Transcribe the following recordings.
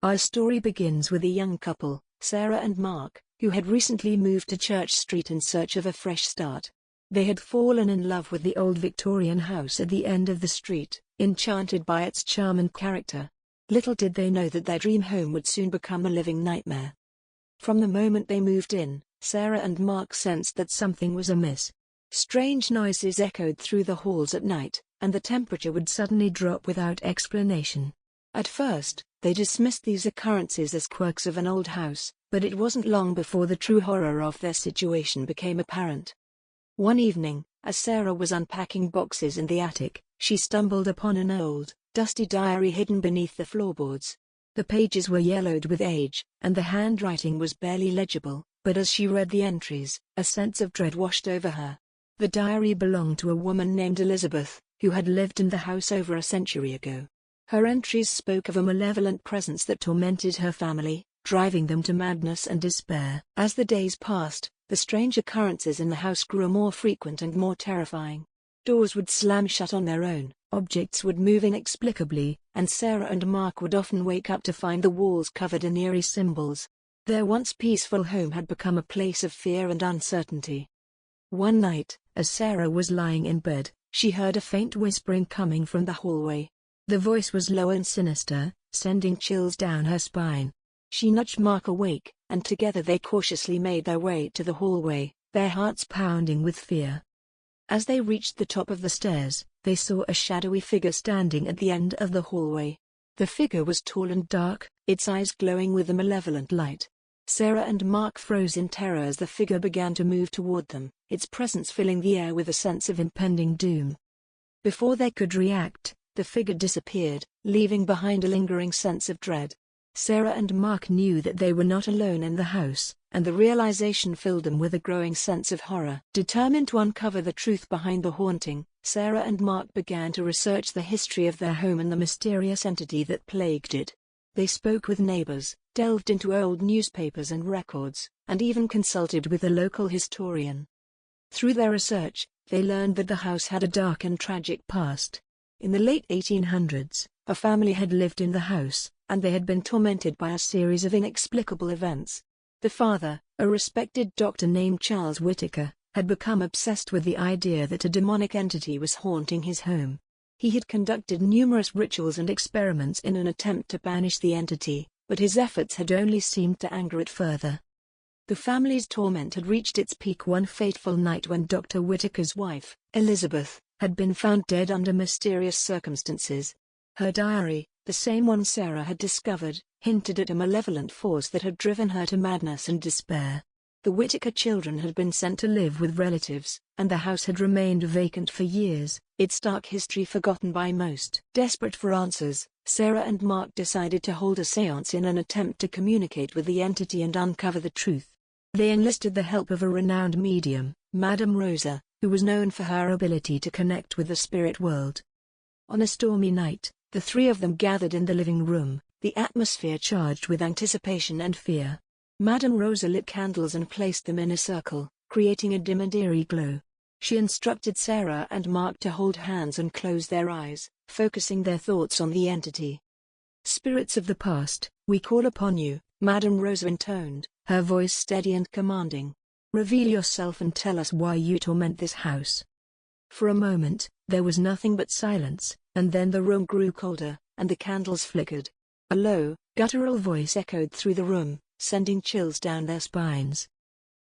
Our story begins with a young couple, Sarah and Mark, who had recently moved to Church Street in search of a fresh start. They had fallen in love with the old Victorian house at the end of the street, enchanted by its charm and character. Little did they know that their dream home would soon become a living nightmare. From the moment they moved in, Sarah and Mark sensed that something was amiss. Strange noises echoed through the halls at night, and the temperature would suddenly drop without explanation. At first, they dismissed these occurrences as quirks of an old house, but it wasn't long before the true horror of their situation became apparent. One evening, as Sarah was unpacking boxes in the attic, she stumbled upon an old, dusty diary hidden beneath the floorboards. The pages were yellowed with age, and the handwriting was barely legible, but as she read the entries, a sense of dread washed over her. The diary belonged to a woman named Elizabeth, who had lived in the house over a century ago. Her entries spoke of a malevolent presence that tormented her family, driving them to madness and despair. As the days passed, the strange occurrences in the house grew more frequent and more terrifying. Doors would slam shut on their own, objects would move inexplicably, and Sarah and Mark would often wake up to find the walls covered in eerie symbols. Their once peaceful home had become a place of fear and uncertainty. One night, as Sarah was lying in bed, she heard a faint whispering coming from the hallway. The voice was low and sinister, sending chills down her spine. She nudged Mark awake, and together they cautiously made their way to the hallway, their hearts pounding with fear. As they reached the top of the stairs, they saw a shadowy figure standing at the end of the hallway. The figure was tall and dark, its eyes glowing with a malevolent light. Sarah and Mark froze in terror as the figure began to move toward them, its presence filling the air with a sense of impending doom. Before they could react, the figure disappeared, leaving behind a lingering sense of dread. Sarah and Mark knew that they were not alone in the house, and the realization filled them with a growing sense of horror. Determined to uncover the truth behind the haunting, Sarah and Mark began to research the history of their home and the mysterious entity that plagued it. They spoke with neighbors, delved into old newspapers and records, and even consulted with a local historian. Through their research, they learned that the house had a dark and tragic past. In the late 1800s, a family had lived in the house, and they had been tormented by a series of inexplicable events. The father, a respected doctor named Charles Whittaker, had become obsessed with the idea that a demonic entity was haunting his home. He had conducted numerous rituals and experiments in an attempt to banish the entity, but his efforts had only seemed to anger it further. The family's torment had reached its peak one fateful night when Dr. Whittaker's wife, Elizabeth, had been found dead under mysterious circumstances. Her diary, the same one Sarah had discovered, hinted at a malevolent force that had driven her to madness and despair. The Whittaker children had been sent to live with relatives, and the house had remained vacant for years, its dark history forgotten by most. Desperate for answers, Sarah and Mark decided to hold a séance in an attempt to communicate with the entity and uncover the truth. They enlisted the help of a renowned medium, Madame Rosa, who was known for her ability to connect with the spirit world. On a stormy night, the three of them gathered in the living room, the atmosphere charged with anticipation and fear. Madame Rosa lit candles and placed them in a circle, creating a dim and eerie glow. She instructed Sarah and Mark to hold hands and close their eyes, focusing their thoughts on the entity. "Spirits of the past, we call upon you," Madame Rosa intoned, her voice steady and commanding. "Reveal yourself and tell us why you torment this house." For a moment, there was nothing but silence, and then the room grew colder, and the candles flickered. A low, guttural voice echoed through the room, sending chills down their spines.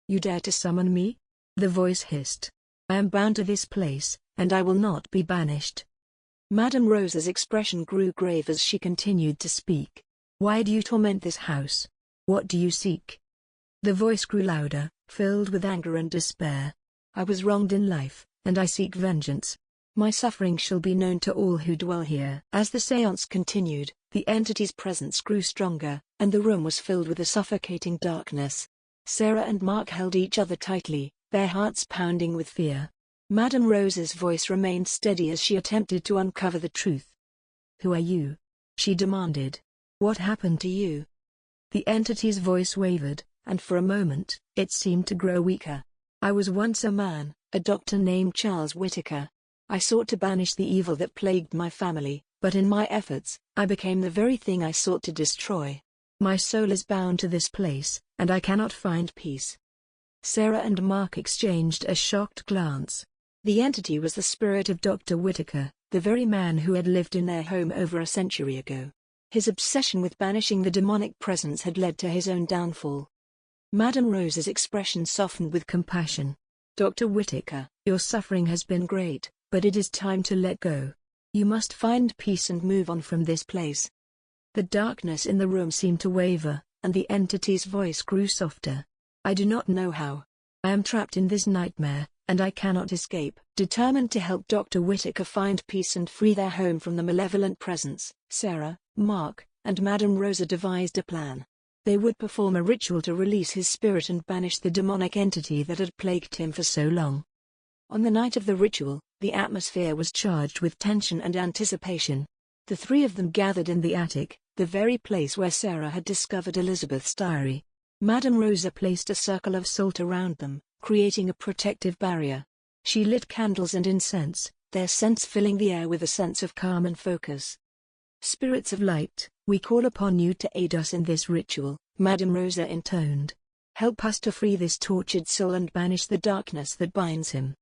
"You dare to summon me?" the voice hissed. "I am bound to this place, and I will not be banished." Madame Rosa's expression grew grave as she continued to speak. "Why do you torment this house? What do you seek?" The voice grew louder, filled with anger and despair. "I was wronged in life, and I seek vengeance. My suffering shall be known to all who dwell here." As the séance continued, the entity's presence grew stronger, and the room was filled with a suffocating darkness. Sarah and Mark held each other tightly, their hearts pounding with fear. Madame Rosa's voice remained steady as she attempted to uncover the truth. "Who are you?" she demanded. "What happened to you?" The entity's voice wavered, and for a moment, it seemed to grow weaker. "I was once a man, a doctor named Charles Whittaker. I sought to banish the evil that plagued my family, but in my efforts, I became the very thing I sought to destroy. My soul is bound to this place, and I cannot find peace." Sarah and Mark exchanged a shocked glance. The entity was the spirit of Dr. Whittaker, the very man who had lived in their home over a century ago. His obsession with banishing the demonic presence had led to his own downfall. Madame Rose's expression softened with compassion. "Dr. Whittaker, your suffering has been great, but it is time to let go. You must find peace and move on from this place." The darkness in the room seemed to waver, and the entity's voice grew softer. "I do not know how. I am trapped in this nightmare, and I cannot escape." Determined to help Dr. Whittaker find peace and free their home from the malevolent presence, Sarah, Mark, and Madame Rosa devised a plan. They would perform a ritual to release his spirit and banish the demonic entity that had plagued him for so long. On the night of the ritual, the atmosphere was charged with tension and anticipation. The three of them gathered in the attic, the very place where Sarah had discovered Elizabeth's diary. Madame Rosa placed a circle of salt around them, creating a protective barrier. She lit candles and incense, their scents filling the air with a sense of calm and focus. "Spirits of light, we call upon you to aid us in this ritual," Madame Rosa intoned. "Help us to free this tortured soul and banish the darkness that binds him."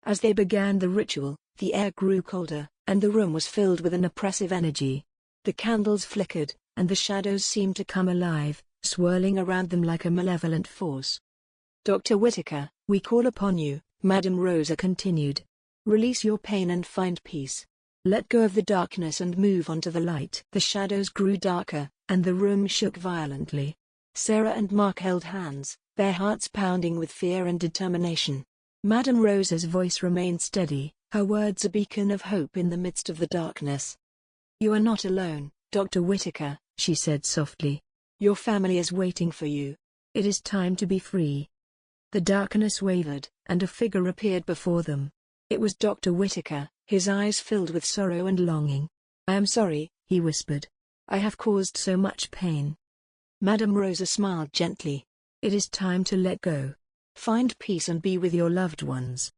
As they began the ritual, the air grew colder, and the room was filled with an oppressive energy. The candles flickered, and the shadows seemed to come alive, swirling around them like a malevolent force. "Dr. Whittaker, we call upon you," Madame Rosa continued. "Release your pain and find peace. Let go of the darkness and move on to the light." The shadows grew darker, and the room shook violently. Sarah and Mark held hands, their hearts pounding with fear and determination. Madame Rosa's voice remained steady, her words a beacon of hope in the midst of the darkness. "You are not alone, Dr. Whittaker," she said softly. "Your family is waiting for you. It is time to be free." The darkness wavered, and a figure appeared before them. It was Dr. Whittaker, his eyes filled with sorrow and longing. "I am sorry," he whispered. "I have caused so much pain." Madame Rosa smiled gently. "It is time to let go. Find peace and be with your loved ones."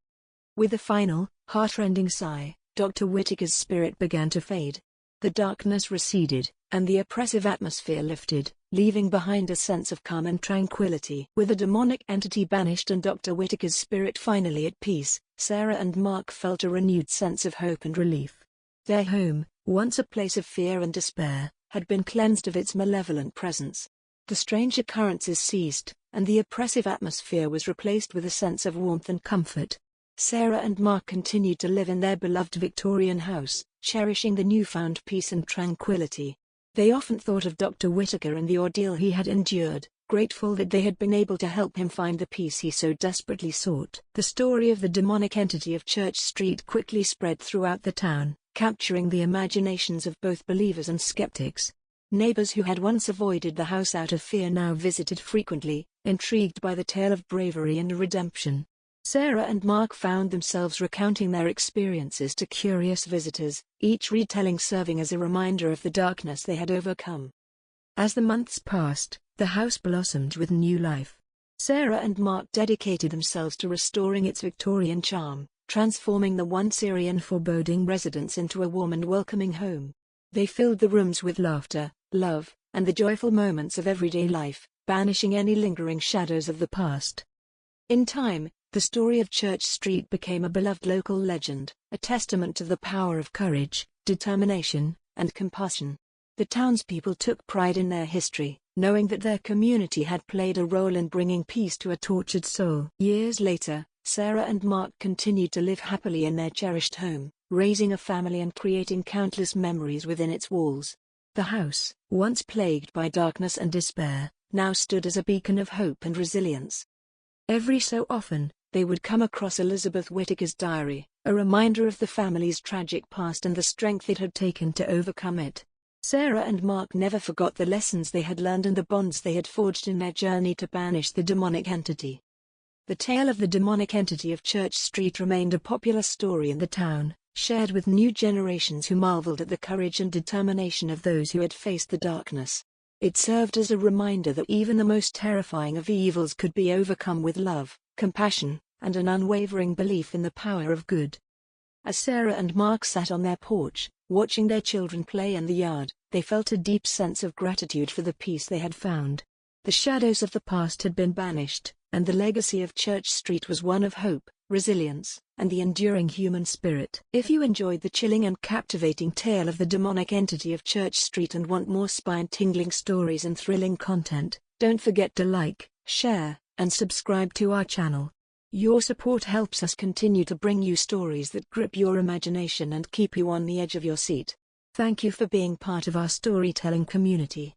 With a final, heart-rending sigh, Dr. Whittaker's spirit began to fade. The darkness receded, and the oppressive atmosphere lifted, leaving behind a sense of calm and tranquility. With the demonic entity banished and Dr. Whittaker's spirit finally at peace, Sarah and Mark felt a renewed sense of hope and relief. Their home, once a place of fear and despair, had been cleansed of its malevolent presence. The strange occurrences ceased, and the oppressive atmosphere was replaced with a sense of warmth and comfort. Sarah and Mark continued to live in their beloved Victorian house, cherishing the newfound peace and tranquility. They often thought of Dr. Whittaker and the ordeal he had endured, grateful that they had been able to help him find the peace he so desperately sought. The story of the demonic entity of Church Street quickly spread throughout the town, capturing the imaginations of both believers and skeptics. Neighbors who had once avoided the house out of fear now visited frequently, intrigued by the tale of bravery and redemption. Sarah and Mark found themselves recounting their experiences to curious visitors, each retelling serving as a reminder of the darkness they had overcome. As the months passed, the house blossomed with new life. Sarah and Mark dedicated themselves to restoring its Victorian charm, transforming the once eerie and foreboding residence into a warm and welcoming home. They filled the rooms with laughter, love, and the joyful moments of everyday life, banishing any lingering shadows of the past. In time, the story of Church Street became a beloved local legend, a testament to the power of courage, determination, and compassion. The townspeople took pride in their history, knowing that their community had played a role in bringing peace to a tortured soul. Years later, Sarah and Mark continued to live happily in their cherished home, raising a family and creating countless memories within its walls. The house, once plagued by darkness and despair, now stood as a beacon of hope and resilience. Every so often, they would come across Elizabeth Whittaker's diary, a reminder of the family's tragic past and the strength it had taken to overcome it. Sarah and Mark never forgot the lessons they had learned and the bonds they had forged in their journey to banish the demonic entity. The tale of the demonic entity of Church Street remained a popular story in the town, shared with new generations who marveled at the courage and determination of those who had faced the darkness. It served as a reminder that even the most terrifying of evils could be overcome with love, compassion, and an unwavering belief in the power of good. As Sarah and Mark sat on their porch, watching their children play in the yard, They felt a deep sense of gratitude for the peace they had found. The shadows of the past had been banished, and the legacy of Church Street was one of hope, resilience, and the enduring human spirit. If you enjoyed the chilling and captivating tale of the demonic entity of Church Street and want more spine-tingling stories and thrilling content, don't forget to like, share, and subscribe to our channel. Your support helps us continue to bring you stories that grip your imagination and keep you on the edge of your seat. Thank you for being part of our storytelling community.